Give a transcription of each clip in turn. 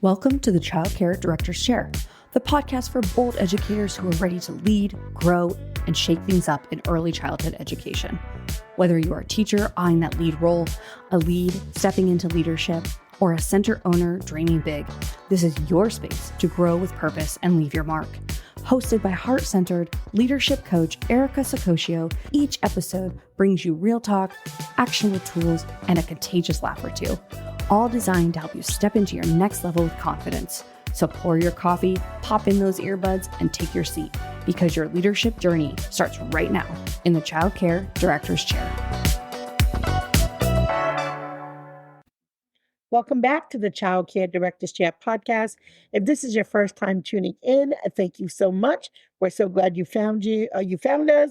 Welcome to the Child Care Director's Chair, the podcast for bold educators who are ready to lead, grow, and shake things up in early childhood education. Whether you are a teacher eyeing that lead role, a lead stepping into leadership, or a center owner dreaming big, this is your space to grow with purpose and leave your mark. Hosted by heart-centered leadership coach Erica Sacoccio, each episode brings you real talk, actionable tools, and a contagious laugh or two, all designed to help you step into your next level with confidence. So pour your coffee, pop in those earbuds, and take your seat, because your leadership journey starts right now in the Child Care Director's Chair. Welcome back to the Child Care Director's Chair podcast. If this is your first time tuning in, thank you so much. We're so glad you found us.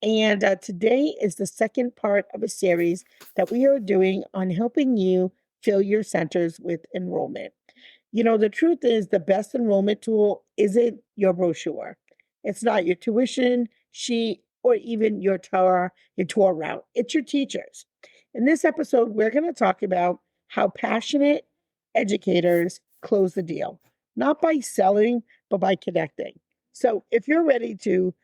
And today is the second part of a series that we are doing on helping you fill your centers with enrollment. You know, the truth is the best enrollment tool isn't your brochure. It's not your tuition sheet or even your tour route. It's your teachers. In this episode, we're going to talk about how passionate educators close the deal, not by selling, but by connecting. So if you're ready to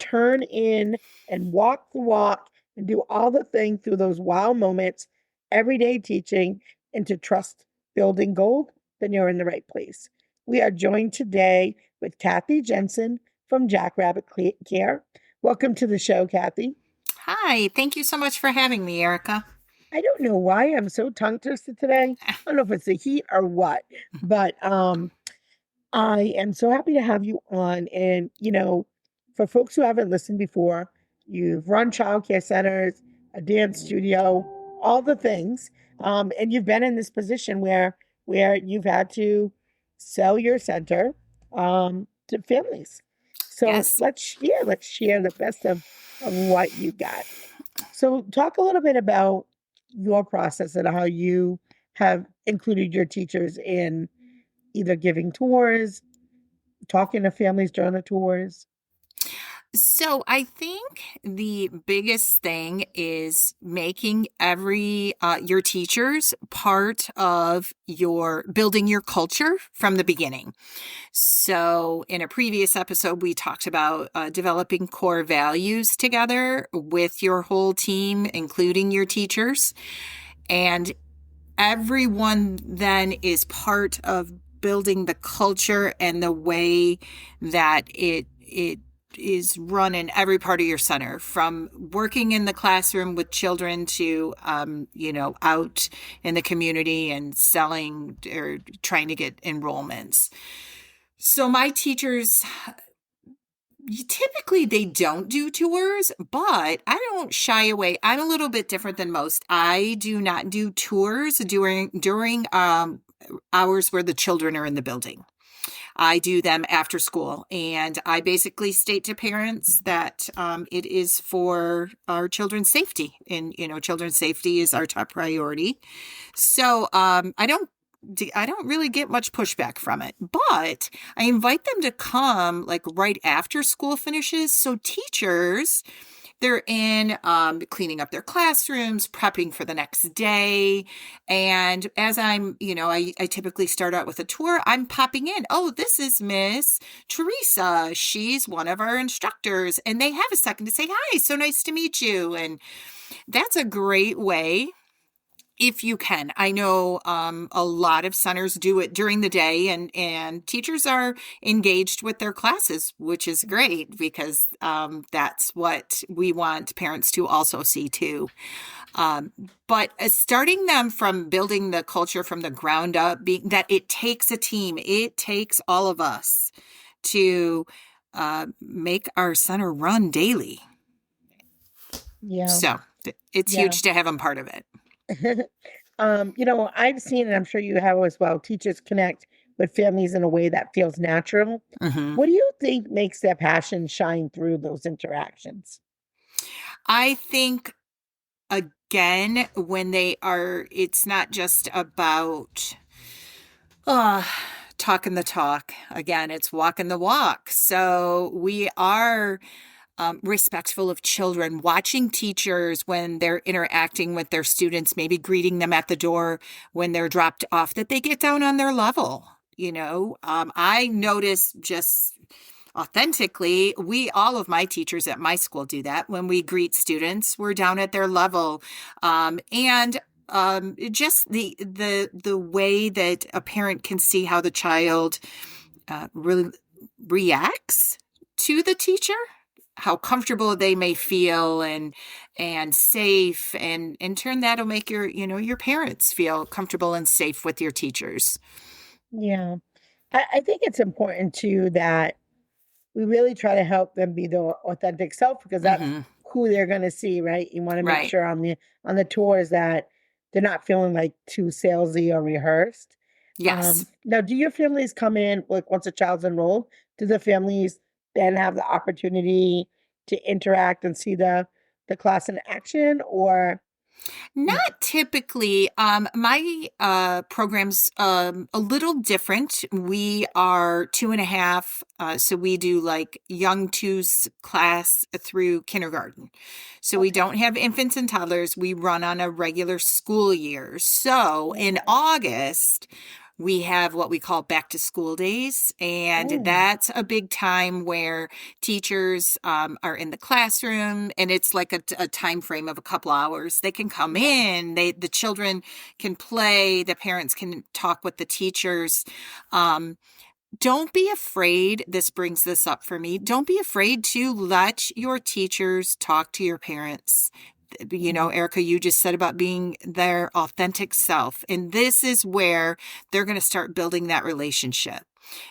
turn in and walk the walk and do all the things through those wow moments, everyday teaching into trust building gold, then you're in the right place. We are joined today with Kathy Jensen from Jackrabbit Care. Welcome to the show, Kathy. Hi, thank you so much for having me, Erica. I don't know why I'm so tongue twisted today. I don't know if it's the heat or what, but I am so happy to have you on. And, you know, for folks who haven't listened before, you've run childcare centers, a dance studio, all the things. And you've been in this position where you've had to sell your center to families. So Yes. let's share the best of what you got. So talk a little bit about your process and how you have included your teachers in either giving tours, talking to families during the tours. So I think the biggest thing is making your teachers part of building your culture from the beginning. So in a previous episode, we talked about developing core values together with your whole team, including your teachers. And everyone then is part of building the culture and the way that it is run in every part of your center, from working in the classroom with children to, out in the community and selling or trying to get enrollments. So my teachers, typically they don't do tours, but I don't shy away. I'm a little bit different than most. I do not do tours during hours where the children are in the building. I do them after school, and I basically state to parents that it is for our children's safety, and children's safety is our top priority. So I don't really get much pushback from it, but I invite them to come like right after school finishes. So teachers, they're in cleaning up their classrooms, prepping for the next day. And as I'm, I typically start out with a tour. I'm popping in. Oh, this is Miss Teresa. She's one of our instructors. And they have a second to say, hi, so nice to meet you. And that's a great way. If you can. I know a lot of centers do it during the day, and teachers are engaged with their classes, which is great, because that's what we want parents to also see too. But starting them from building the culture from the ground up, being that it takes a team, it takes all of us to make our center run daily. Yeah. So it's huge to have them part of it. I've seen, and I'm sure you have as well, teachers connect with families in a way that feels natural. Mm-hmm. What do you think makes their passion shine through those interactions? I think, again, when it's not just about talking the talk. Again, it's walking the walk. So we are respectful of children, watching teachers when they're interacting with their students, maybe greeting them at the door when they're dropped off, that they get down on their level I notice just authentically, all of my teachers at my school do that. When we greet students, we're down at their level. And just the way that a parent can see how the child really reacts to the teacher, how comfortable they may feel and safe, and in turn that'll make your parents feel comfortable and safe with your teachers. Yeah. I think it's important too that we really try to help them be their authentic self because that's Hmm. who they're going to see, right? You want to make Right. sure on the tours that they're not feeling like too salesy or rehearsed. Yes. Now, do your families come in like once a child's enrolled? Do the families then have the opportunity to interact and see the class in action, or Not typically. My program's a little different. We are 2.5, so we do like young twos class through kindergarten. So we okay, don't have infants and toddlers. We run on a regular school year. So in okay. August, we have what we call back to school days, and Mm, that's a big time where teachers are in the classroom, and it's like a time frame of a couple hours. They can come yeah, in, the children can play, the parents can talk with the teachers. Um, don't be afraid. This brings this up for me. Don't be afraid to let your teachers talk to your parents. mhm, Erica, you just said about being their authentic self. And this is where they're going to start building that relationship.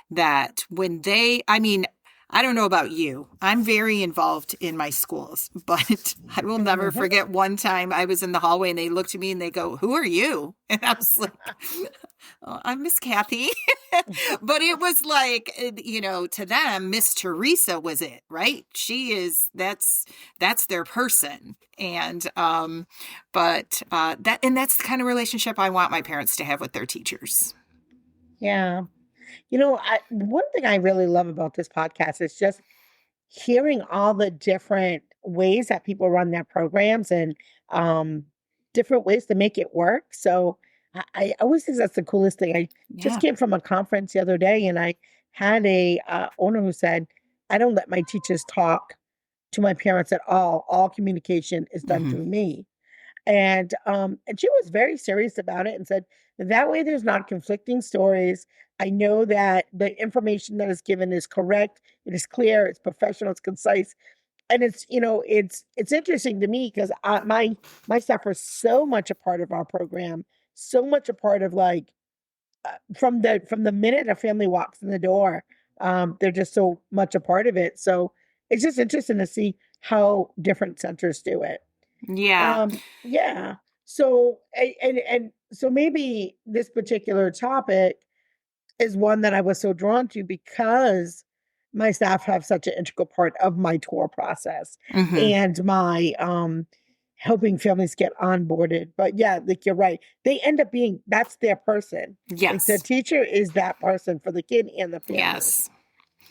That when I mean, I don't know about you. I'm very involved in my schools, but I will never mhm. forget one time I was in the hallway and they looked at me and they go, "Who are you?" And I was like, "Oh, I'm Miss Kathy." But it was like, to them, Miss Teresa was it, right? That's their person. And that's the kind of relationship I want my parents to have with their teachers. Yeah. One thing I really love about this podcast is just hearing all the different ways that people run their programs and um, different ways to make it work. So I always think that's the coolest thing. I just Yeah. came from a conference the other day, and I had a owner who said, "I don't let my teachers talk to my parents at all. All communication is done Hmm. through me." And she was very serious about it and said, that way there's not conflicting stories. I know that the information that is given is correct, it is clear, it's professional, it's concise. And it's interesting to me because my staff are so much a part of our program, so much a part of like from the minute a family walks in the door, they're just so much a part of it. So it's just interesting to see how different centers do it. Yeah. Yeah. So and so maybe this particular topic is one that I was so drawn to because my staff have such an integral part of my tour process Hmm. and my helping families get onboarded. But yeah, like you're right. They end up being that's their person. Like the Yes. teacher is that person for the kid and the family. Yes.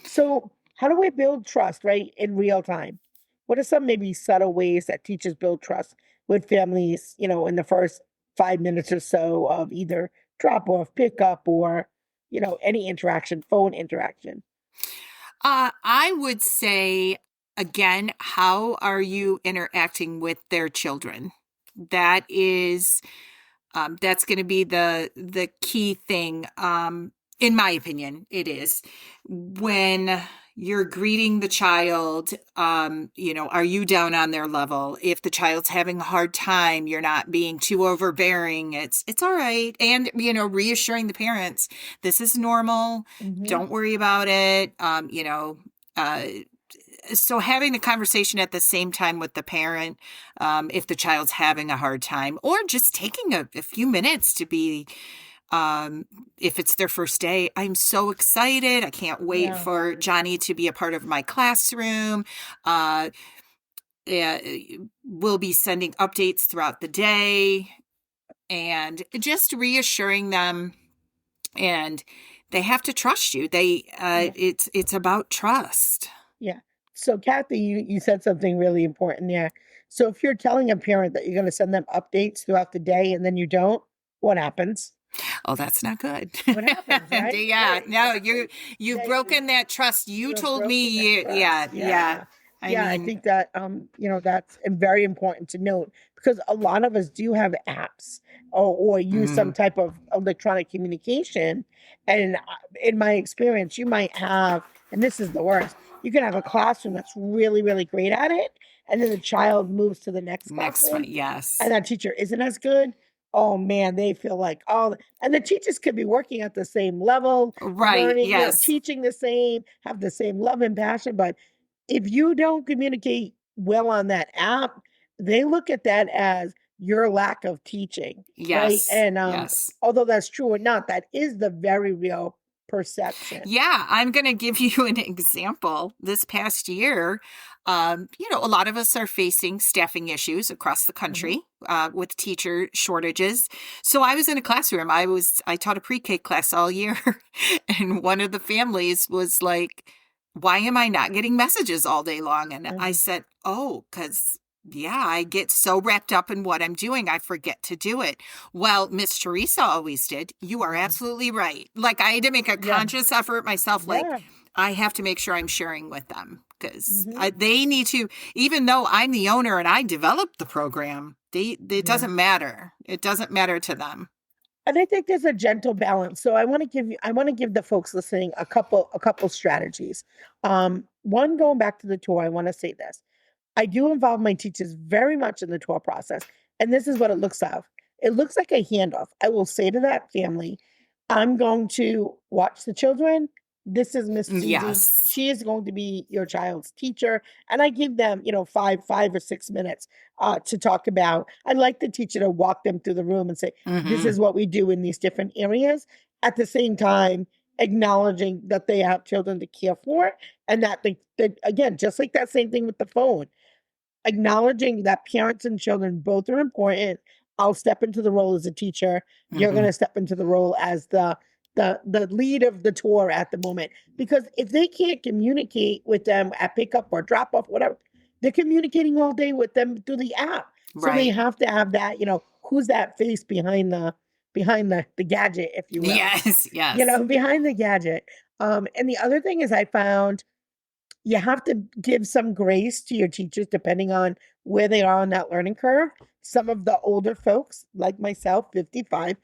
So, how do we build trust, right, in real time? What are some maybe subtle ways that teachers build trust with families, in the first 5 minutes or so of either drop off, pick up, or, any interaction, phone interaction? I would say, again, how are you interacting with their children? That is, that's going to be the key thing. In my opinion, it is when you're greeting the child. Are you down on their level? If the child's having a hard time, you're not being too overbearing. It's all right, and reassuring the parents this is normal. Hmm. Don't worry about it. Uh, so having the conversation at the same time with the parent, if the child's having a hard time, or just taking a few minutes to be, if it's their first day, I'm so excited. I can't wait Yeah. for Johnny to be a part of my classroom. Uh, uh, we'll be sending updates throughout the day and just reassuring them, and they have to trust you. Yeah. It's about trust. Yeah. So, Kathy, you said something really important there. So, if you're telling a parent that you're going to send them updates throughout the day and then you don't, what happens? Oh, that's not good. What happens, right? Yeah, Right, no, exactly. you've Yeah, broken that trust. You you've told me broken that yeah, trust. yeah. Yeah. I Yeah, I mean, think that that's very important to note because a lot of us do have apps or use some mhm, type of electronic communication. And in my experience, you might have, and this is the worst, you can have a classroom that's really, really great at it, and then the child moves to the next next one, classroom and yes. that teacher isn't as good. Oh man, they feel like, oh, and the teachers could be working at the same level, Right, learning, yes. teaching the same, have the same love and passion. But if you don't communicate well on that app, they look at that as your lack of teaching, right? Yes, And yes. although that's true or not, that is the very real perception. Yeah, I'm going to give you an example. This past year, a lot of us are facing staffing issues across the Hmm. country with teacher shortages. So I was in a classroom. I taught a pre-K class all year, and one of the families was like, "Why am I not getting messages all day long?" And I Hmm. said, "Oh, because." Yeah, I get so wrapped up in what I'm doing, I forget to do it. Well, Miss Teresa always did. You are Hmm. absolutely right. Like, I had to make a Yeah, conscious effort myself. Like, yeah. I have to make sure I'm sharing with them because Hmm. they need to, even though I'm the owner and I developed the program, it Yeah. doesn't matter. It doesn't matter to them. And I think there's a gentle balance. So I want to give the folks listening a couple strategies. One, going back to the tour, I want to say this. I do involve my teachers very much in the tour process. And this is what it looks like. It looks like a handoff. I will say to that family, I'm going to watch the children. This is Miss Susie. Yes. She is going to be your child's teacher. And I give them, 5 or 6 minutes to talk about. I like the teacher to walk them through the room and say, this Hmm. is what we do in these different areas. At the same time, acknowledging that they have children to care for and that again, just like that same thing with the phone, acknowledging that parents and children both are important. I'll step into the role as a teacher. You're going Hmm. to step into the role as the lead of the tour at the moment. Because if they can't communicate with them at pickup or drop off, whatever, they're communicating all day with them through the app. So they Right. have to have that, who's that face behind the gadget, if you will, Yes. Yes. behind the gadget. And the other thing is I found you have to give some grace to your teachers depending on where they are on that learning curve. Some of the older folks, like myself, 55,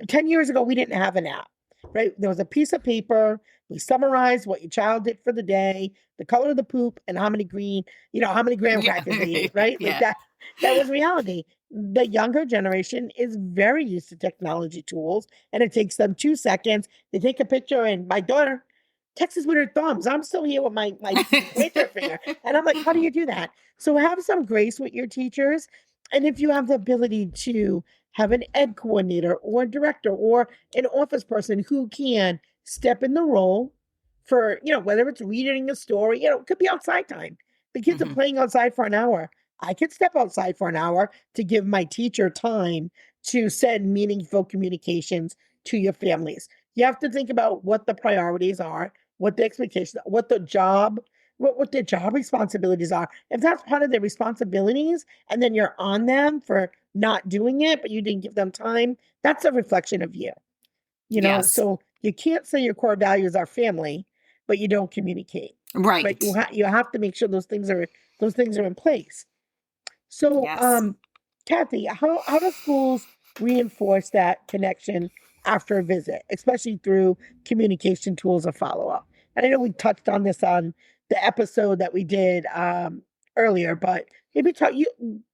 10 years ago, we didn't have an app, right? There was a piece of paper. We summarized what your child did for the day, the color of the poop, and how many graham Yeah. crackers they ate, right? Like Yeah. that was reality. The younger generation is very used to technology tools, and it takes them 2 seconds. They take a picture, and my daughter texts with her thumbs. I'm still here with my pointer finger. And I'm like, how do you do that? So have some grace with your teachers. And if you have the ability to have an ed coordinator or a director or an office person who can step in the role for, whether it's reading a story, it could be outside time. The kids are Hmm. playing outside for an hour. I could step outside for an hour to give my teacher time to send meaningful communications to your families. You have to think about what the priorities are, what the expectations, what their job responsibilities are. If that's part of their responsibilities, and then you're on them for not doing it, but you didn't give them time, that's a reflection of you. Yes. So you can't say your core values are family, but you don't communicate. Right? Right. You have to make sure those things are in place. So, Yes. Kathy, how do schools reinforce that connection after a visit, especially through communication tools or follow up? And I know we touched on this on the episode that we did earlier, but maybe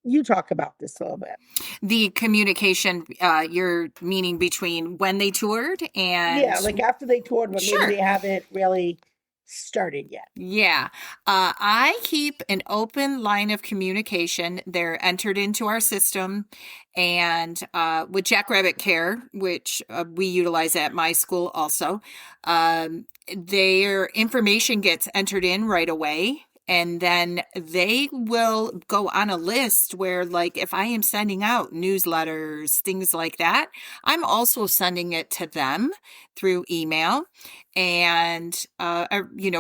you talk about this a little bit. The communication, you're meaning between when they toured Yeah, and like after they toured, but maybe they sure. haven't really started yet. Yeah. I keep an open line of communication. They're entered into our system. And with Jackrabbit Care, which we utilize at my school also, their information gets entered in right away. And then they will go on a list where, like, if I am sending out newsletters, things like that, I'm also sending it to them through email and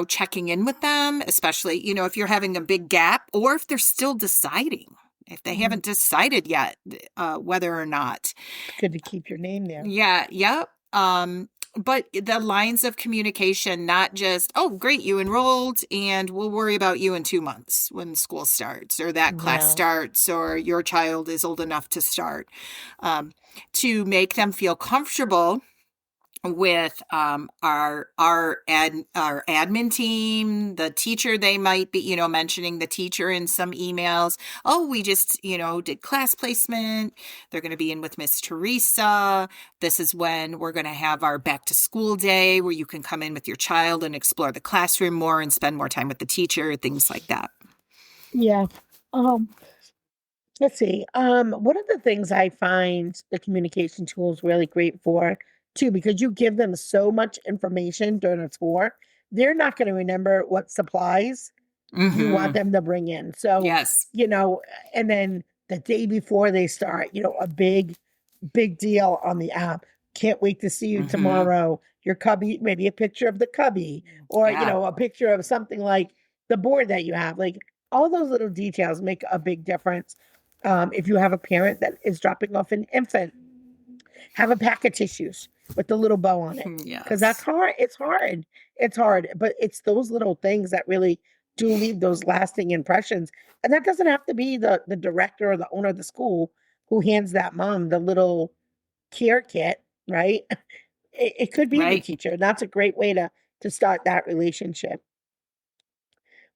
checking in with them, especially if you're having a big gap or if they're still deciding if they haven't decided yet whether or not. Good to keep your name there. Yeah, yep. But the lines of communication, not just, oh, great, you enrolled, and we'll worry about you in 2 months when school starts, or that class Yeah. starts, or your child is old enough to start. To make them feel comfortable with our admin team, the teacher. They might be, mentioning the teacher in some emails. Oh, we just, did class placement. They're going to be in with Miss Teresa. This is when we're going to have our back to school day where you can come in with your child and explore the classroom more and spend more time with the teacher, things like that. Yeah. Let's see. One of the things I find the communication tools really great for too, because you give them so much information during a tour, they're not going to remember what supplies you want them to bring in. So, Yes. And then the day before they start, a big deal on the app. Can't wait to see you tomorrow. Your cubby, maybe a picture of the cubby, or, a picture of something like the board that you have. Like all those little details make a big difference. If you have a parent that is dropping off an infant, have a pack of tissues with the little bow on it. Because that's hard. It's hard. It's hard. But it's those little things that really do leave those lasting impressions. And that doesn't have to be the director or the owner of the school who hands that mom the little care kit, right? It could be the teacher. And that's a great way to start that relationship.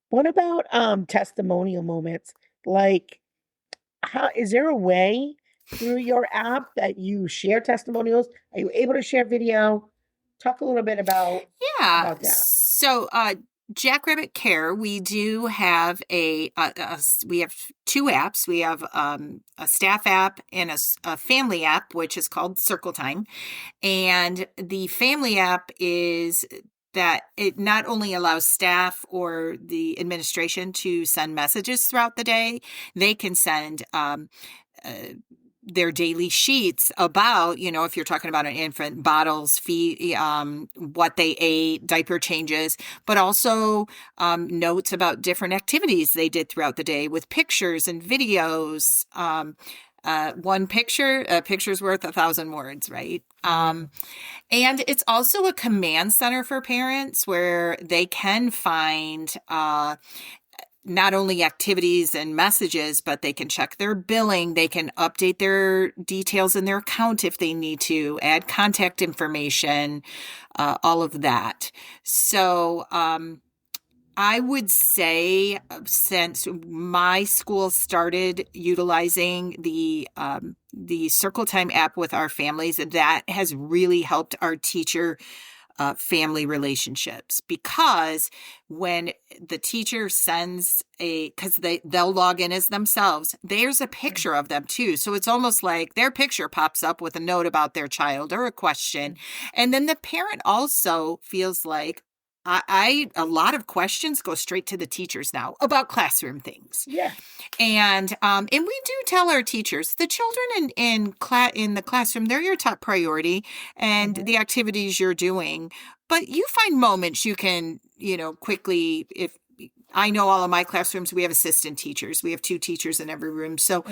What about testimonial moments? Like, how is there a way through your app that you share testimonials? Are you able to share video? Talk a little bit about that. So Jackrabbit Care, we do have we have 2 apps. We have a staff app and a family app, which is called Circle Time. And the family app is that it not only allows staff or the administration to send messages throughout the day, they can send their daily sheets about, if you're talking about an infant, bottles, feed, what they ate, diaper changes, but also notes about different activities they did throughout the day with pictures and videos. One picture, a picture's worth 1,000 words, right? And it's also a command center for parents where they can find not only activities and messages, but they can check their billing. They can update their details in their account if they need to, add contact information, all of that. So I would say since my school started utilizing the Circle Time app with our families, that has really helped our teacher family relationships, because when the teacher sends because they'll log in as themselves, there's a picture of them too. So it's almost like their picture pops up with a note about their child or a question. And then the parent also feels like, a lot of questions go straight to the teachers now about classroom things. Yeah. And we do tell our teachers, the children in the classroom, they're your top priority, and the activities you're doing. But you find moments you can, quickly, if I know all of my classrooms, we have assistant teachers. We have 2 teachers in every room. So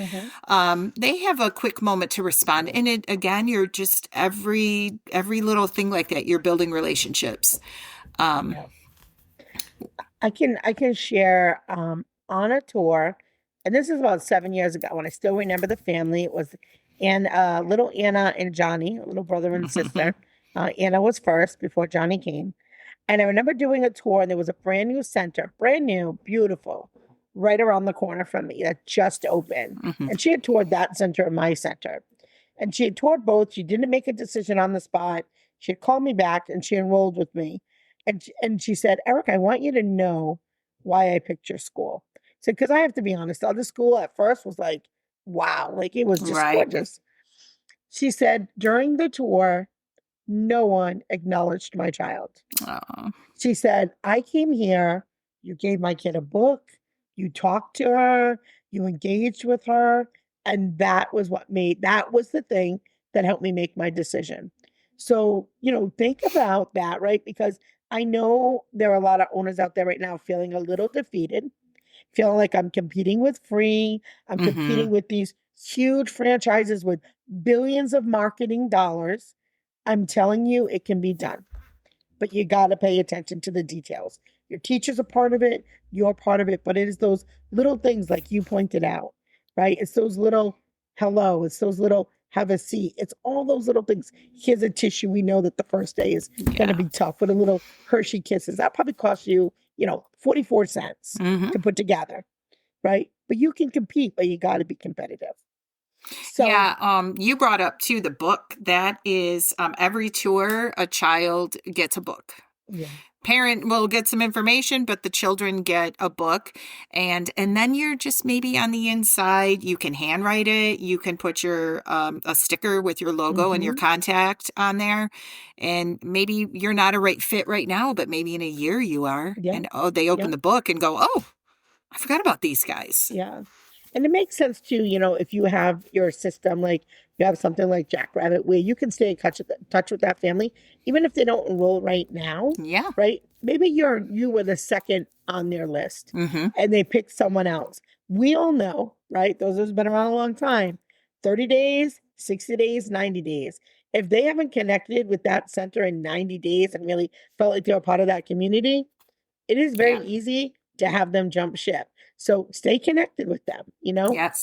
they have a quick moment to respond. And again, you're just every little thing like that, you're building relationships. I can share on a tour, and this is about 7 years ago, and I still remember the family. It was little Anna and Johnny, a little brother and sister. Anna was first before Johnny came. And I remember doing a tour, and there was a brand new center, brand new, beautiful, right around the corner from me that just opened. And she had toured that center and my center. And she had toured both. She didn't make a decision on the spot. She had called me back and she enrolled with me. And she said, Eric, I want you to know why I picked your school. So, because I have to be honest, the other school at first was like, wow, like it was just gorgeous. She said, during the tour, no one acknowledged my child. Aww. She said, I came here, you gave my kid a book, you talked to her, you engaged with her, and that was the thing that helped me make my decision. So, think about that, right? Because I know there are a lot of owners out there right now feeling a little defeated, feeling like I'm competing with free. I'm competing with these huge franchises with billions of marketing dollars. I'm telling you, it can be done. But you got to pay attention to the details. Your teacher's a part of it, you're part of it, but it is those little things like you pointed out, right? It's those little hello, it's those little have a seat. It's all those little things. Here's a tissue. We know that the first day is going to be tough with a little Hershey Kisses. That probably costs you, 44 cents to put together, right? But you can compete, but you got to be competitive. So, you brought up too the book. That is every tour, a child gets a book. Yeah. Parent will get some information, but the children get a book. And then you're just maybe on the inside, you can handwrite it. You can put your a sticker with your logo and your contact on there. And maybe you're not a right fit right now, but maybe in a year you are. Yeah. And they open the book and go, oh, I forgot about these guys. Yeah. And it makes sense too, if you have your system, like you have something like Jackrabbit where you can stay in touch with that family, even if they don't enroll right now. Yeah. Right. Maybe you were the second on their list and they picked someone else. We all know, right? Those who've been around a long time, 30 days, 60 days, 90 days. If they haven't connected with that center in 90 days and really felt like they're a part of that community, it is very easy to have them jump ship. So stay connected with them,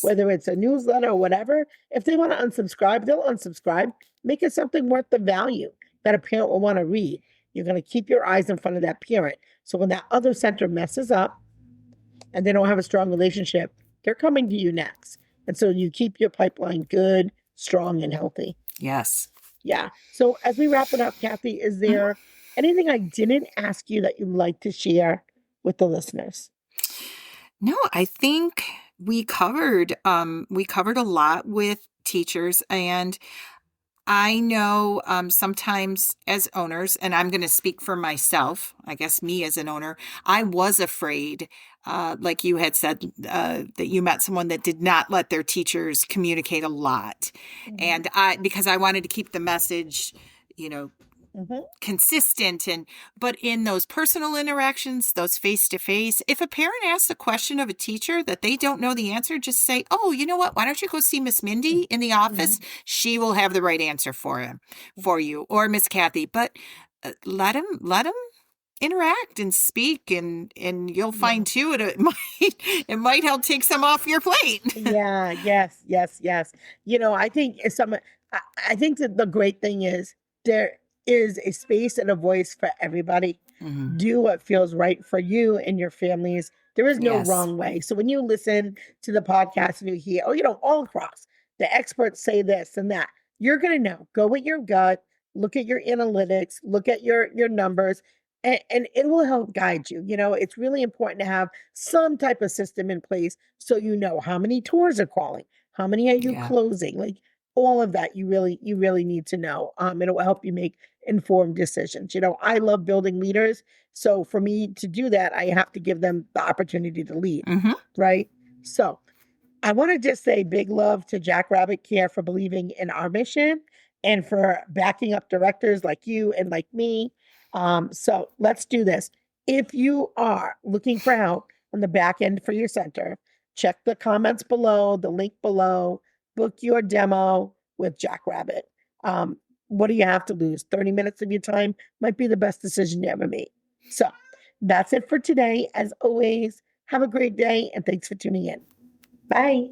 whether it's a newsletter or whatever. If they want to unsubscribe, they'll unsubscribe. Make it something worth the value that a parent will want to read. You're going to keep your eyes in front of that parent. So when that other center messes up and they don't have a strong relationship, they're coming to you next. And so you keep your pipeline good, strong, and healthy. Yes. Yeah. So as we wrap it up, Kathy, is there anything I didn't ask you that you'd like to share with the listeners? No, I think we covered a lot with teachers, and I know sometimes as owners, and I'm going to speak for myself, I guess me as an owner, I was afraid, like you had said, that you met someone that did not let their teachers communicate a lot. And because I wanted to keep the message, consistent, but in those personal interactions, those face-to-face, if a parent asks a question of a teacher that they don't know the answer, just say, oh, you know what, why don't you go see Miss Mindy in the office? She will have the right answer for you, or Miss Kathy. But let them interact and speak, and you'll find too it might help take some off your plate. Yes. I think that the great thing is there is a space and a voice for everybody. Do what feels right for you and your families. There is no wrong way. So when you listen to the podcast and you hear, all across, the experts say this and that, you're going to know. Go with your gut, look at your analytics, look at your numbers, and it will help guide you. It's really important to have some type of system in place so you know how many tours are calling, how many are you closing, like all of that you really need to know. And it will help you make informed decisions. I love building leaders. So for me to do that, I have to give them the opportunity to lead. Right. So I want to just say big love to Jackrabbit Care for believing in our mission and for backing up directors like you and like me. So let's do this. If you are looking for help on the back end for your center, check the comments below, the link below, book your demo with Jackrabbit. What do you have to lose? 30 minutes of your time might be the best decision you ever made. So that's it for today. As always, have a great day and thanks for tuning in. Bye.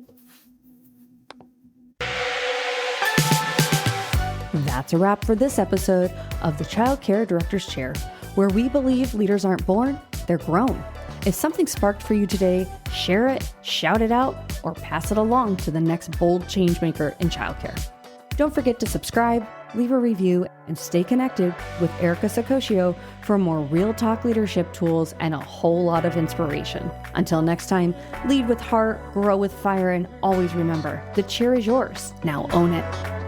That's a wrap for this episode of the Child Care Director's Chair, where we believe leaders aren't born, they're grown. If something sparked for you today, share it, shout it out, or pass it along to the next bold changemaker in childcare. Don't forget to subscribe, leave a review, and stay connected with Erica Sacosio for more real talk leadership tools and a whole lot of inspiration. Until next time, lead with heart, grow with fire, and always remember, the chair is yours. Now own it.